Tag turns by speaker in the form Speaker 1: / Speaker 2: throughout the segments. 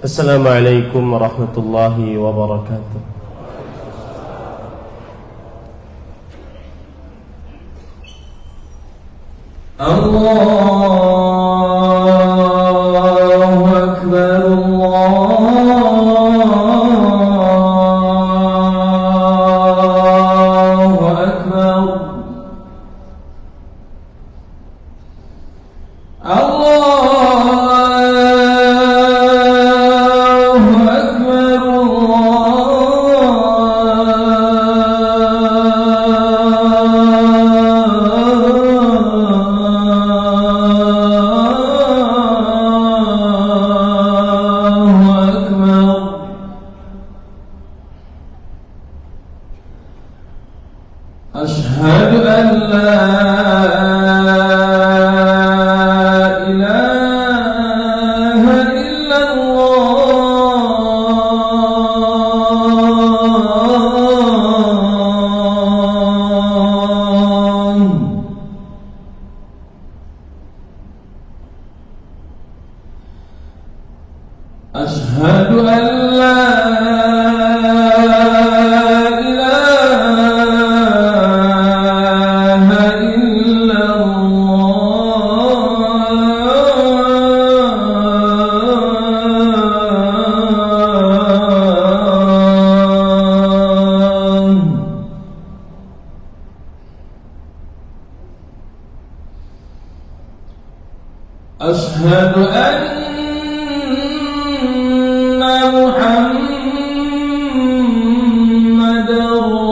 Speaker 1: Assalamualaikum warahmatullahi wabarakatuh. Allahu Akbar, Allahu Akbar, Asyhadu an la ilaha illallah. Asyhadu an la Asyhadu anna Muhammadar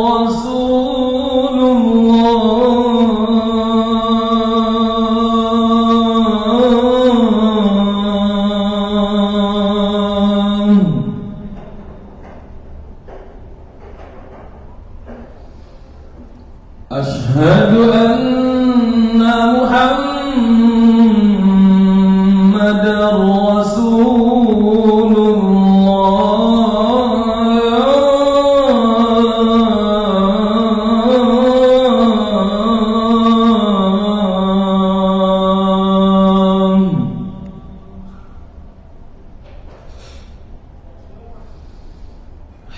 Speaker 1: Rasulullah. Asyhadu anna Muhammadar Rasulullah.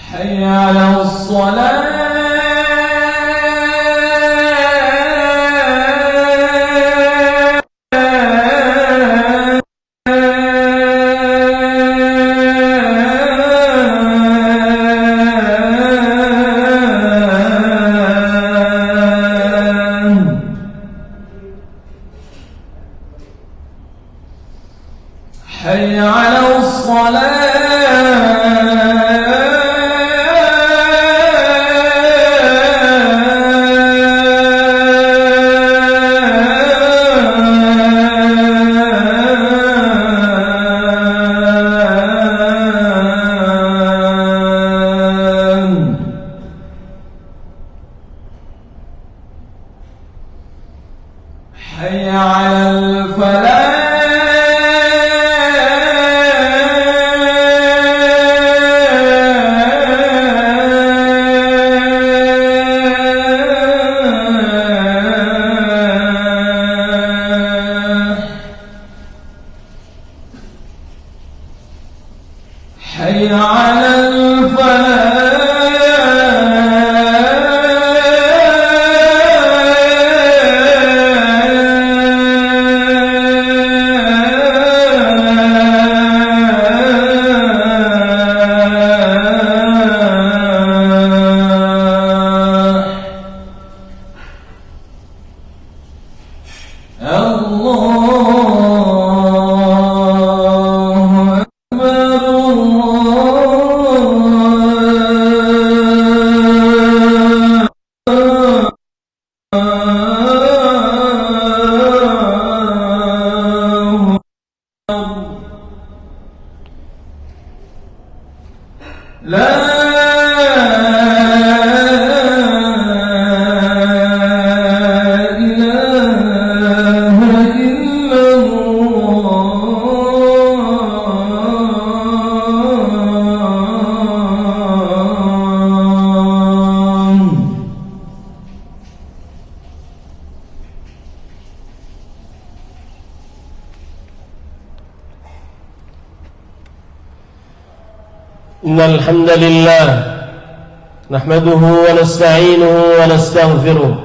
Speaker 1: Hayya 'alas shalah. حي على حي على الفلاح. حي على الفلاح.
Speaker 2: إن الحمد لله نحمده ونستعينه ونستغفره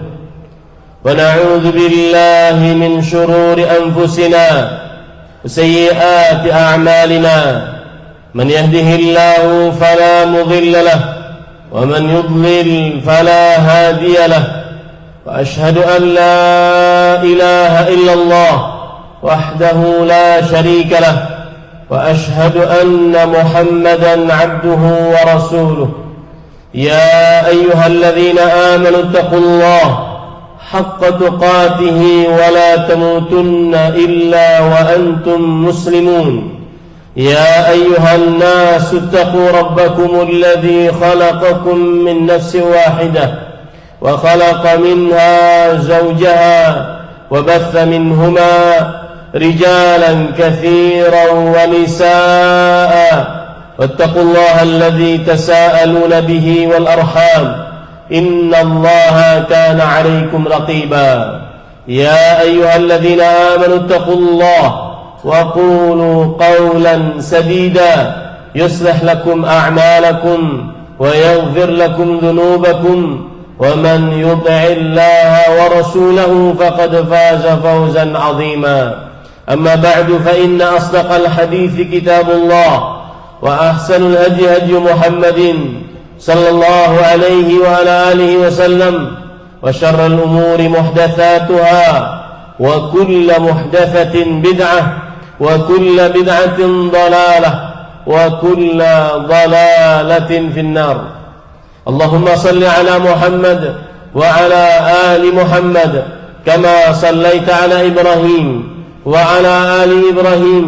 Speaker 2: ونعوذ بالله من شرور أنفسنا وسيئات أعمالنا من يهده الله فلا مضل له ومن يضلل فلا هادي له وأشهد أن لا إله إلا الله وحده لا شريك له وأشهد أن محمدا عبده ورسوله يا أيها الذين آمنوا اتقوا الله حق تقاته ولا تموتن إلا وأنتم مسلمون يا أيها الناس اتقوا ربكم الذي خلقكم من نفس واحدة وخلق منها زوجها وبث منهما رجالا كثيرا ونساء واتقوا الله الذي تساءلون به والأرحام إن الله كان عليكم رقيبا يا أيها الذين آمنوا اتقوا الله وقولوا قولا سديدا يصلح لكم أعمالكم ويغفر لكم ذنوبكم ومن يطع الله ورسوله فقد فاز فوزا عظيما أما بعد فإن أصدق الحديث كتاب الله وأحسن الهدي هدي محمد صلى الله عليه وعلى آله وسلم وشر الأمور محدثاتها وكل محدثة بدعة وكل بدعة ضلالة وكل ضلالة في النار اللهم صل على محمد وعلى آل محمد كما صليت على إبراهيم وعلى آل إبراهيم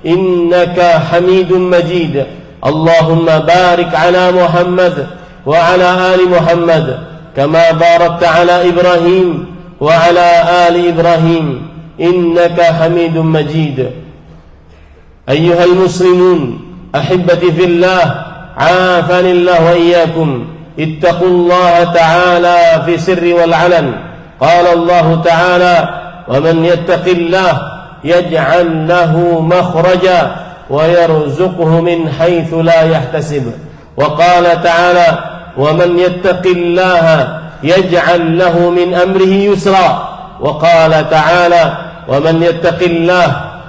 Speaker 2: إنك حميد مجيد اللهم بارك على محمد وعلى آل محمد كما باركت على إبراهيم وعلى آل إبراهيم إنك حميد مجيد أيها المسلمون أحبتي في الله عافاني الله وإياكم اتقوا الله تعالى في السر والعلن قال الله تعالى ومن يتق الله يجعل له مخرجا ويرزقه من حيث لا يحتسب وقال تعالى ومن يتق الله يجعل له من أمره يسرا وقال تعالى ومن يتق الله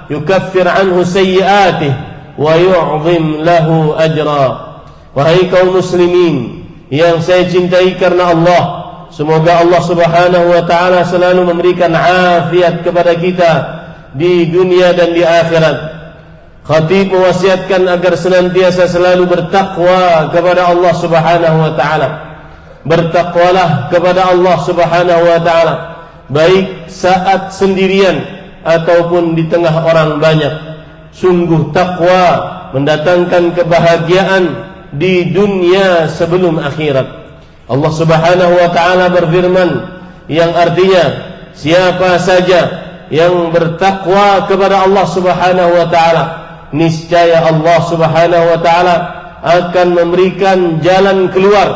Speaker 2: يكفر عنه سيئاته ويعظم له أجرا. Wahai kaum muslimin yang saya cintai karena Allah, semoga Allah Subhanahu wa taala selalu memberikan afiat kepada kita di dunia dan di akhirat. Khatib mewasiatkan agar senantiasa selalu bertakwa kepada Allah Subhanahu wa taala. Bertakwalah kepada Allah Subhanahu wa taala, baik saat sendirian ataupun di tengah orang banyak. Sungguh takwa mendatangkan kebahagiaan di dunia sebelum akhirat. Allah Subhanahu wa taala berfirman yang artinya siapa saja yang bertakwa kepada Allah Subhanahu wa taala, niscaya Allah Subhanahu wa taala akan memberikan jalan keluar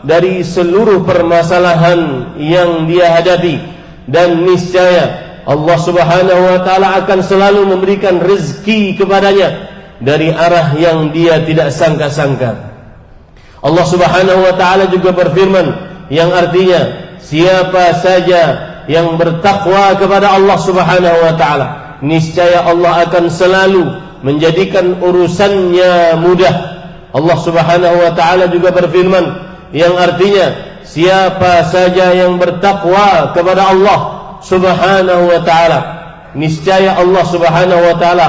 Speaker 2: dari seluruh permasalahan yang dia hadapi, dan niscaya Allah Subhanahu wa taala akan selalu memberikan rezeki kepadanya dari arah yang dia tidak sangka-sangka. Allah Subhanahu wa taala juga berfirman yang artinya siapa saja yang bertakwa kepada Allah Subhanahu wa taala, niscaya Allah akan selalu menjadikan urusannya mudah. Allah Subhanahu wa taala juga berfirman yang artinya siapa saja yang bertakwa kepada Allah Subhanahu wa taala, niscaya Allah Subhanahu wa taala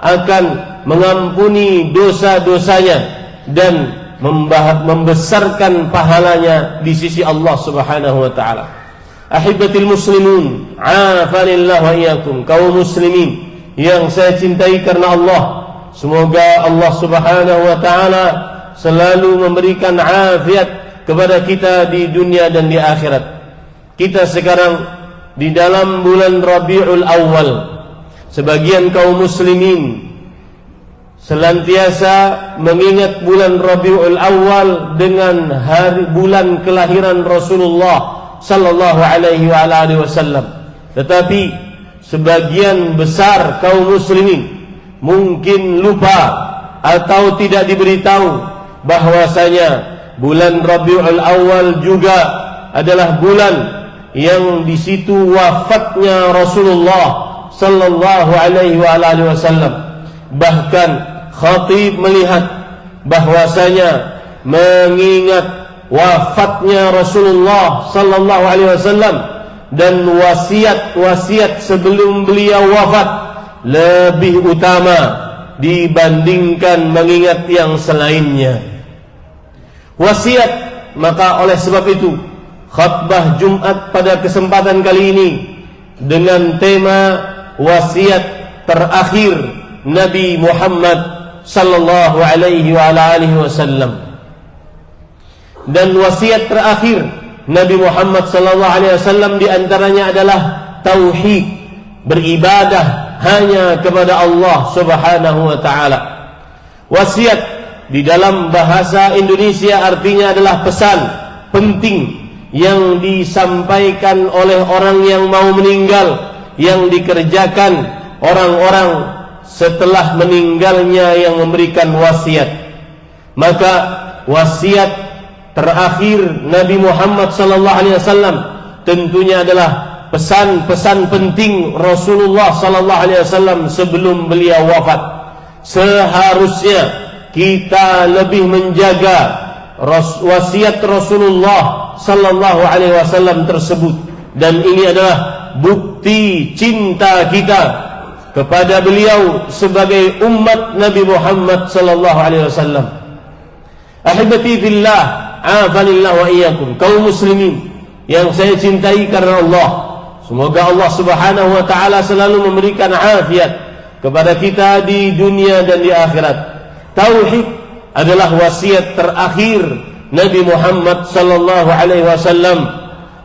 Speaker 2: akan mengampuni dosa-dosanya dan membesarkan pahalanya di sisi Allah Subhanahu wa taala. Ahibatil muslimun, afanillah wa iyyakum, kaum muslimin yang saya cintai karena Allah, semoga Allah Subhanahu wa taala selalu memberikan afiat kepada kita di dunia dan di akhirat. Kita sekarang di dalam bulan Rabiul Awal. Sebagian kaum muslimin senantiasa mengingat bulan Rabiul Awal dengan bulan kelahiran Rasulullah sallallahu alaihi wa alihi wasallam. Tetapi sebagian besar kaum muslimin mungkin lupa atau tidak diberitahu bahwasanya bulan Rabiul Awal juga adalah bulan yang di situ wafatnya Rasulullah sallallahu alaihi wasallam. Bahkan khatib melihat bahwasanya mengingat wafatnya Rasulullah sallallahu alaihi wasallam dan wasiat-wasiat sebelum beliau wafat lebih utama dibandingkan mengingat yang selainnya. Wasiat, maka oleh sebab itu khutbah Jumat pada kesempatan kali ini dengan tema wasiat terakhir Nabi Muhammad sallallahu alaihi wasallam. Dan wasiat terakhir Nabi Muhammad sallallahu alaihi wasallam di antaranya adalah tauhid, beribadah hanya kepada Allah Subhanahu wa taala. Wasiat di dalam bahasa Indonesia artinya adalah pesan penting yang disampaikan oleh orang yang mau meninggal, yang dikerjakan orang-orang setelah meninggalnya yang memberikan wasiat. Maka wasiat terakhir Nabi Muhammad sallallahu alaihi wasallam tentunya adalah pesan-pesan penting Rasulullah sallallahu alaihi wasallam sebelum beliau wafat. Seharusnya kita lebih menjaga wasiat Rasulullah sallallahu alaihi wasallam tersebut, dan ini adalah bukti cinta kita kepada beliau sebagai umat Nabi Muhammad sallallahu alaihi wasallam. Ahibati fillah, afanillah wa iyyakum, kaum muslimin yang saya cintai karena Allah, semoga Allah Subhanahu wa taala selalu memberikan afiat kepada kita di dunia dan di akhirat. Tauhid adalah wasiat terakhir Nabi Muhammad sallallahu alaihi wasallam,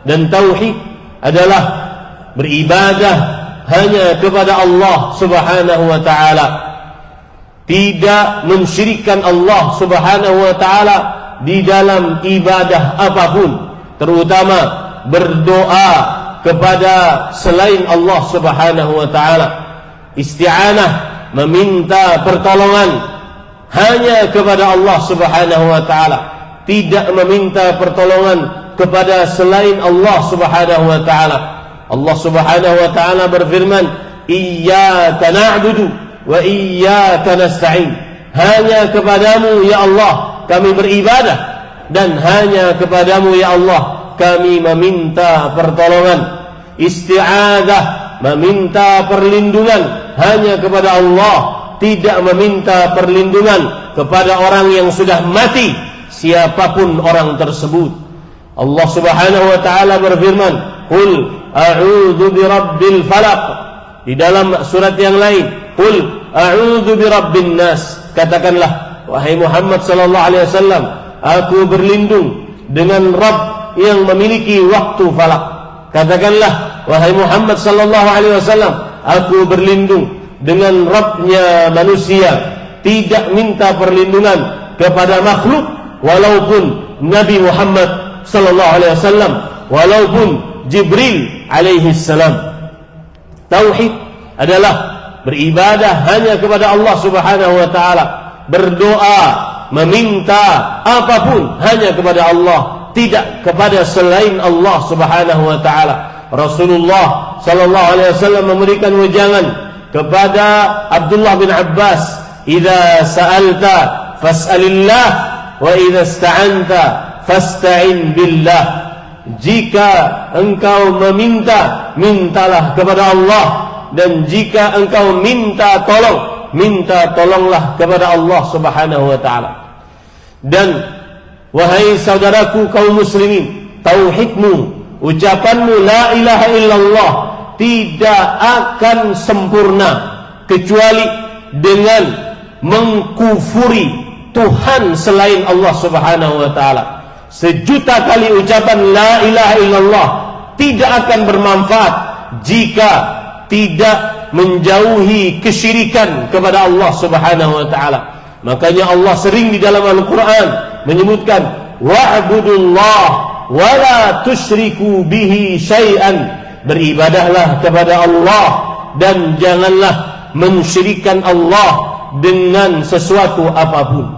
Speaker 2: dan tauhid adalah beribadah hanya kepada Allah Subhanahu wa taala, tidak mensyirikkan Allah Subhanahu wa taala di dalam ibadah apapun, terutama berdoa kepada selain Allah Subhanahu wa taala. Isti'anah, meminta pertolongan hanya kepada Allah Subhanahu wa taala, tidak meminta pertolongan kepada selain Allah Subhanahu wa taala. Allah Subhanahu wa taala berfirman, "Iyyaka na'budu wa iyyaka nasta'in." Hanya kepadamu ya Allah kami beribadah, dan hanya kepadamu ya Allah kami meminta pertolongan. Isti'adzah, meminta perlindungan hanya kepada Allah, tidak meminta perlindungan kepada orang yang sudah mati, siapapun orang tersebut. Allah Subhanahu wa taala berfirman, "Qul a'udzu birabbil falaq." Di dalam surat yang lain, "Qul a'udzu birabbin nas." Katakanlah, wahai Muhammad sallallahu alaihi wasallam, aku berlindung dengan Rabb yang memiliki waktu falak. Katakanlah, wahai Muhammad sallallahu alaihi wasallam, aku berlindung dengan Rabbnya manusia, tidak minta perlindungan kepada makhluk, walaupun Nabi Muhammad sallallahu alaihi wasallam, walaupun Jibril alaihi salam. Tauhid adalah beribadah hanya kepada Allah Subhanahu wa taala, berdoa, meminta apapun hanya kepada Allah, tidak kepada selain Allah Subhanahu wa taala. Rasulullah sallallahu alaihi wasallam memberikan wejangan kepada Abdullah bin Abbas, "Idza sa'alta fas'alillah wa idza ista'anta fasta'in billah." Jika engkau meminta, mintalah kepada Allah, dan jika engkau minta tolong, minta tolonglah kepada Allah Subhanahu wa taala. Dan wahai saudaraku kaum muslimin, tauhidmu, ucapanmu la ilaha illallah tidak akan sempurna kecuali dengan mengkufuri Tuhan selain Allah Subhanahu wa taala. Sejuta kali ucapan la ilaha illallah tidak akan bermanfaat jika tidak menjauhi kesyirikan kepada Allah Subhanahu wa taala. Makanya Allah sering di dalam Al-Qur'an menyebutkan wa'budullah wa la tusyriku bihi syai'an. Beribadahlah kepada Allah dan janganlah mensyirikkan Allah dengan sesuatu apapun.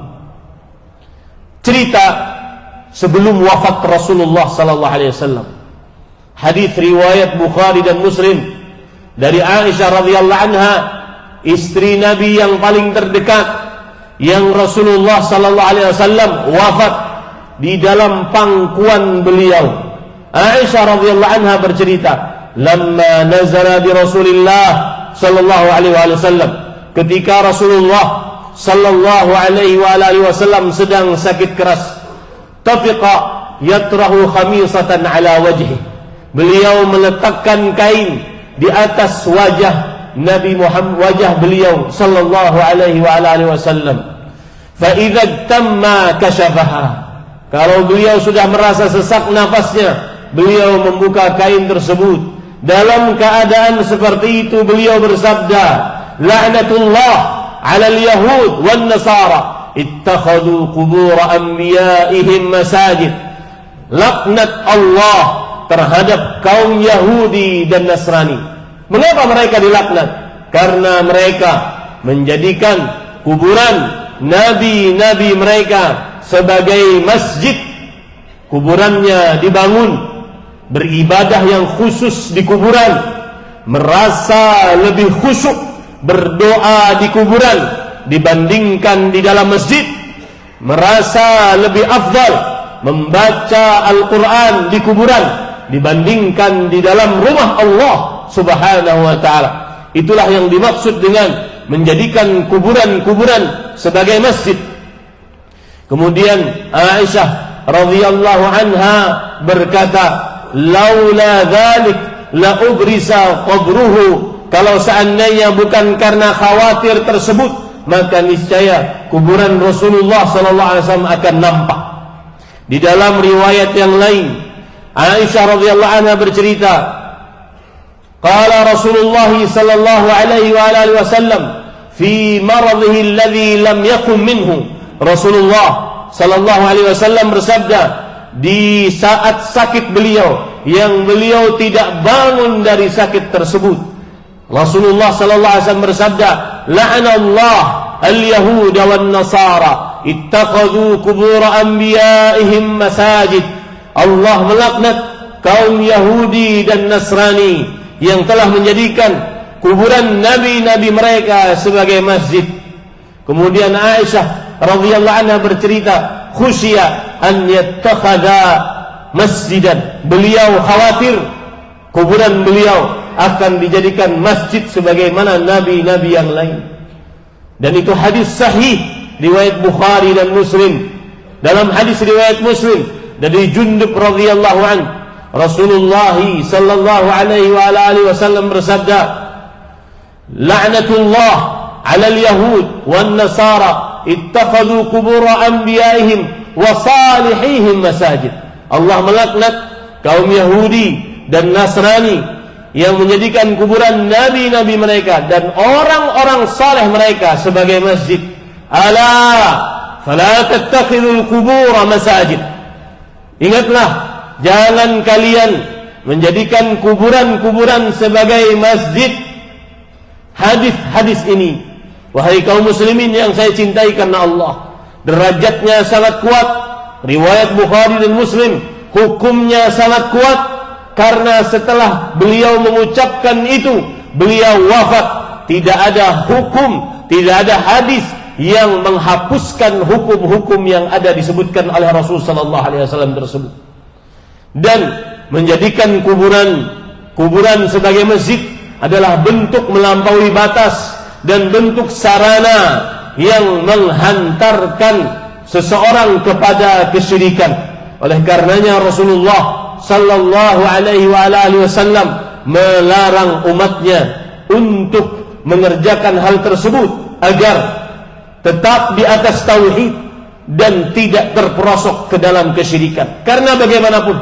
Speaker 2: cerita sebelum wafat Rasulullah sallallahu alaihi wasallam. Hadis riwayat Bukhari dan Muslim dari Aisyah radhiyallahu anha, istri Nabi yang paling terdekat, yang Rasulullah sallallahu alaihi wasallam wafat di dalam pangkuan beliau. Aisyah radhiyallahu anha bercerita, "Lamma nazala bi Rasulillah sallallahu alaihi wasallam," ketika Rasulullah sallallahu alaihi wasallam sedang sakit keras, tafiqa yatrahu khamisatan ala wajhi. Beliau meletakkan kain di atas wajah Nabi Muhammad, wajah beliau sallallahu alaihi wasallam. Fa idza tamma kashafaha. Kalau beliau sudah merasa sesak nafasnya, beliau membuka kain tersebut. Dalam keadaan seperti itu beliau bersabda, "La'natullah 'alal yahud wan nasara ittakhadhu qubur anbiya'ihim masajid." Laknat Allah terhadap kaum Yahudi dan Nasrani. Mengapa mereka dilaknat? Karena mereka menjadikan kuburan nabi-nabi mereka sebagai masjid. Kuburannya dibangun, beribadah yang khusus di kuburan, merasa lebih khusyuk berdoa di kuburan dibandingkan di dalam masjid, merasa lebih afdal membaca Al-Quran di kuburan dibandingkan di dalam rumah Allah subhanahu wa ta'ala. Itulah yang dimaksud dengan menjadikan kuburan-kuburan sebagai masjid. Kemudian Aisyah radhiyallahu anha berkata, "Laula dzalik la ubrisa qabruhu." Kalau seandainya bukan karena khawatir tersebut, maka niscaya kuburan Rasulullah sallallahu alaihi wasallam akan nampak. Di dalam riwayat yang lain, Aisyah radhiyallahu anha bercerita, qala Rasulullah sallallahu alaihi wasallam fi maradhihi alladhi lam yakun minhu. Rasulullah sallallahu alaihi wasallam bersabda di saat sakit beliau yang beliau tidak bangun dari sakit tersebut. Rasulullah sallallahu alaihi wasallam bersabda, "La'anallah al-yahud wan nasara ittakhadhu qubur anbiya'ihim masajid." Allah melaknat kaum Yahudi dan Nasrani yang telah menjadikan kuburan nabi-nabi mereka sebagai masjid. Kemudian Aisyah radhiyallahu anha bercerita, "Khusya an yattakhadha masjidan." Beliau khawatir kuburan beliau akan dijadikan masjid sebagaimana nabi-nabi yang lain. Dan itu hadis sahih riwayat Bukhari dan Muslim. Dalam hadis riwayat Muslim dari Jundub radhiyallahu an, Rasulullah sallallahu alaihi wasallam bersabda, "La'natullah 'alal yahud wan nasara ittakhadhu qubur anbiya'ihim wa salihihim masajid." Allah melaknat kaum Yahudi dan Nasrani yang menjadikan kuburan nabi-nabi mereka dan orang-orang saleh mereka sebagai masjid. Ala fala tattakhidul qubur masajid. Ingatlah, jangan kalian menjadikan kuburan-kuburan sebagai masjid. Hadis-hadis ini, wahai kaum muslimin yang saya cintai karena Allah, derajatnya sangat kuat. Riwayat Bukhari dan Muslim, hukumnya sangat kuat. Karena setelah beliau mengucapkan itu, beliau wafat. Tidak ada hukum, tidak ada hadis yang menghapuskan hukum-hukum yang ada disebutkan oleh Rasul sallallahu alaihi wasallam tersebut. Dan menjadikan kuburan sebagai masjid adalah bentuk melampaui batas dan bentuk sarana yang menghantarkan seseorang kepada kesyirikan. Oleh karenanya Rasulullah sallallahu alaihi wasallam melarang umatnya untuk mengerjakan hal tersebut agar tetap di atas tauhid dan tidak terperosok ke dalam kesyirikan. Karena bagaimanapun,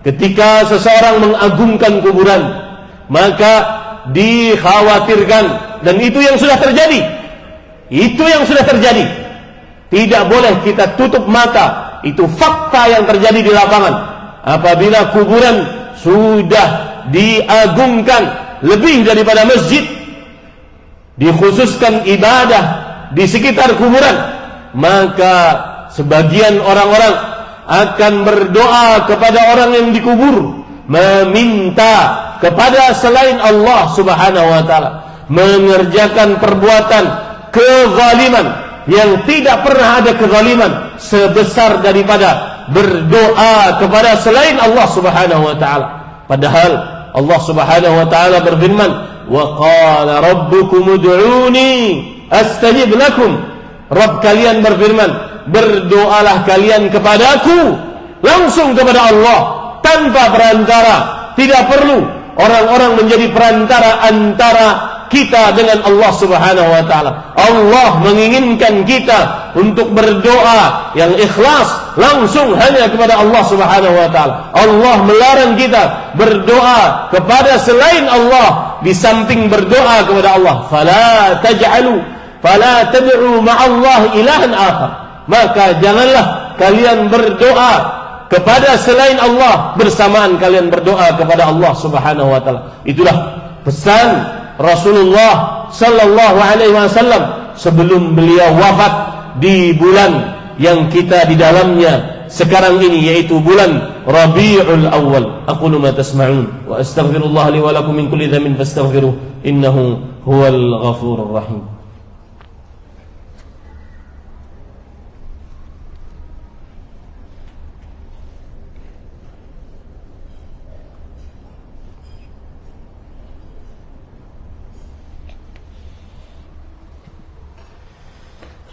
Speaker 2: ketika seseorang mengagungkan kuburan, maka dikhawatirkan, dan itu yang sudah terjadi. Itu yang sudah terjadi. Tidak boleh kita tutup mata. Itu fakta yang terjadi di lapangan. Apabila kuburan sudah diagungkan lebih daripada masjid, dikhususkan ibadah di sekitar kuburan, maka sebagian orang-orang akan berdoa kepada orang yang dikubur, meminta kepada selain Allah Subhanahu wa taala, mengerjakan perbuatan kezaliman yang tidak pernah ada kezaliman sebesar daripada berdoa kepada selain Allah Subhanahu wa taala. Padahal Allah Subhanahu wa taala berfirman, "Wa qala rabbukum ud'uni astajib lakum." Rabb kalian berfirman, berdoalah kalian kepadaku, langsung kepada Allah tanpa perantara. Tidak perlu orang-orang menjadi perantara antara kita dengan Allah Subhanahu wa taala. Allah menginginkan kita untuk berdoa yang ikhlas langsung hanya kepada Allah Subhanahu wa taala. Allah melarang kita berdoa kepada selain Allah di samping berdoa kepada Allah. Fala tad'u ma'allah ilahan akhar. Maka janganlah kalian berdoa kepada selain Allah bersamaan kalian berdoa kepada Allah Subhanahu wa taala. Itulah pesan Rasulullah sallallahu alaihi wasallam sebelum beliau wafat di bulan yang kita di dalamnya sekarang ini, yaitu bulan Rabiul Awal. Aqulu ma tasma'un wa astaghfirullah li wa lakum min kulli dhanbin fastaghfiruh innahu huwal ghafurur rahim.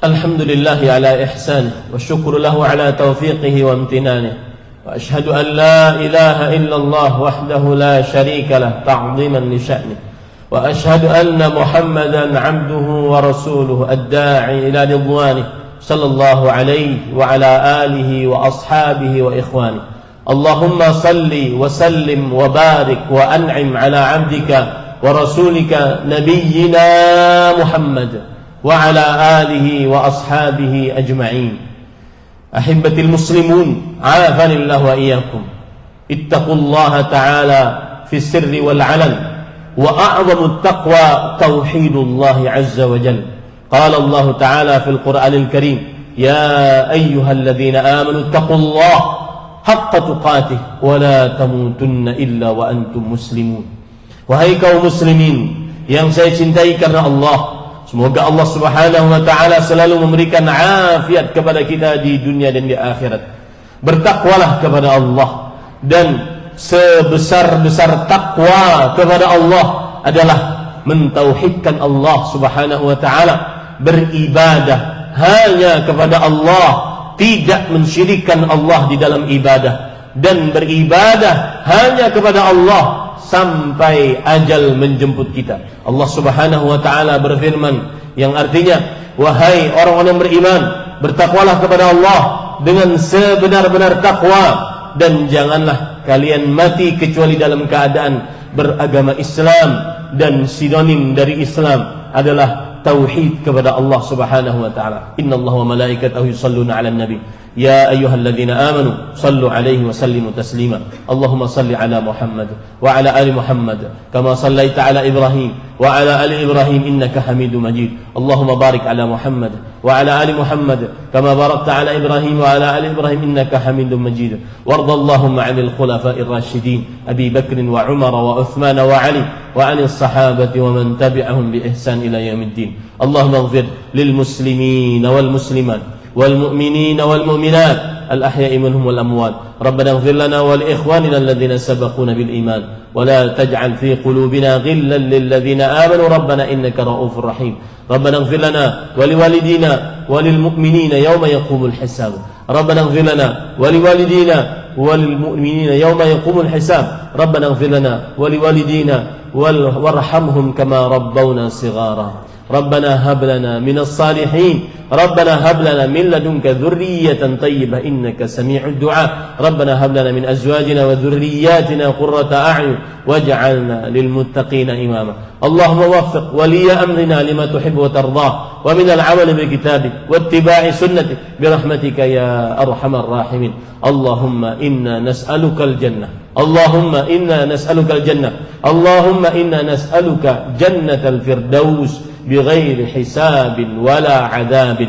Speaker 2: الحمد لله على إحسانه والشكر له على توفيقه وامتنانه وأشهد أن لا إله إلا الله وحده لا شريك له تعظيما لشأنه وأشهد أن محمدا عبده ورسوله الداعي إلى رضوانه صلى الله عليه وعلى آله وأصحابه وإخوانه اللهم صل وسلم وبارك وأنعم على عبدك ورسولك نبينا محمد وعلى آله وأصحابه أجمعين. أحبتي المسلمون عافاني الله وإياكم، اتقوا الله تعالى في السر والعلن، وأعظم التقوى توحيد الله عز وجل. قال الله تعالى في القرآن الكريم: يا أيها الذين آمنوا اتقوا الله حق تقاته ولا تموتن إلا وأنتم مسلمون. Wahai kaum muslimin yang saya cintai karena Allah, semoga Allah Subhanahu wa taala selalu memberikan afiat kepada kita di dunia dan di akhirat. Bertakwalah kepada Allah, dan sebesar-besar takwa kepada Allah adalah mentauhidkan Allah Subhanahu wa taala, beribadah hanya kepada Allah, tidak mensyirikkan Allah di dalam ibadah, dan beribadah hanya kepada Allah sampai ajal menjemput kita. Allah Subhanahu wa taala berfirman yang artinya, wahai orang-orang yang beriman, bertakwalah kepada Allah dengan sebenar-benar takwa, dan janganlah kalian mati kecuali dalam keadaan beragama Islam, dan sinonim dari Islam adalah tauhid kepada Allah Subhanahu wa taala. Innallaha wa malaikatahu yusholluna 'alan nabi ya ayyuhalladzina amanu shallu 'alaihi wa sallimu taslima. Allahumma shalli 'ala Muhammad wa 'ala ali Muhammad kama shallaita 'ala Ibrahim wa 'ala ali Ibrahim innaka Hamidum Majid. Allahumma barik 'ala Muhammad wa 'ala ali Muhammad kama barakta 'ala Ibrahim wa 'ala ali Ibrahim innaka Hamidum Majid. Wardallahumma 'anil khulafa'ir rasyidin Abi Bakr wa Umar wa Uthman wa Ali wa 'anil sahabati wa man tabi'ahum bi ihsan ila yaumiddin. Allahumma ighfir lil muslimin wal muslimat والمؤمنين والمؤمنات الأحياء منهم والأموات. ربنا اغفر لنا ولإخواننا الذين سبقونا بالإيمان ولا تجعل في قلوبنا غلا للذين آمنوا ربنا إنك رؤوف رحيم. ربنا اغفر لنا ولوالدينا وللمؤمنين يوم يقوم الحساب. ربنا اغفر لنا ولوالدينا وللمؤمنين يوم يقوم الحساب. ربنا اغفر لنا ولوالدينا وارحمهم كما ربونا صغارا. ربنا هب لنا من الصالحين. ربنا هب لنا من لدنك ذرية طيبة إنك سميع الدعاء. ربنا هب لنا من أزواجنا وذرياتنا قرة أعين واجعلنا للمتقين إماما. اللهم وفق ولي أمرنا لما تحب وترضاه ومن العمل بكتابك واتباع سنتك برحمتك يا أرحم الراحمين. اللهم إنا نسألك الجنة. اللهم إنا نسألك الجنة. اللهم إنا نسألك جنة الفردوس بغير حساب ولا عذاب.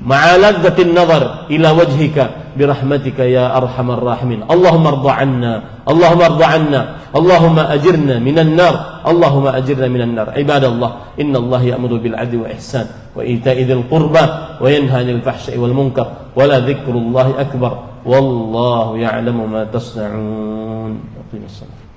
Speaker 2: ma'a ladzatin nazar ila wajhika birahmatika ya arhamar rahimin. Allahumma arda 'anna, Allahumma arda 'anna, Allahumma ajirna minan nar, Allahumma ajirna minan nar. Ibadallah, innallaha ya'muru bil 'adli wa ihsan wa ita'i dzil qurba wa yanha 'anil fahsya'i wal munkar wa la dzikrullahi akbar wallahu ya'lamu ma tasna'un. Aqimissalam.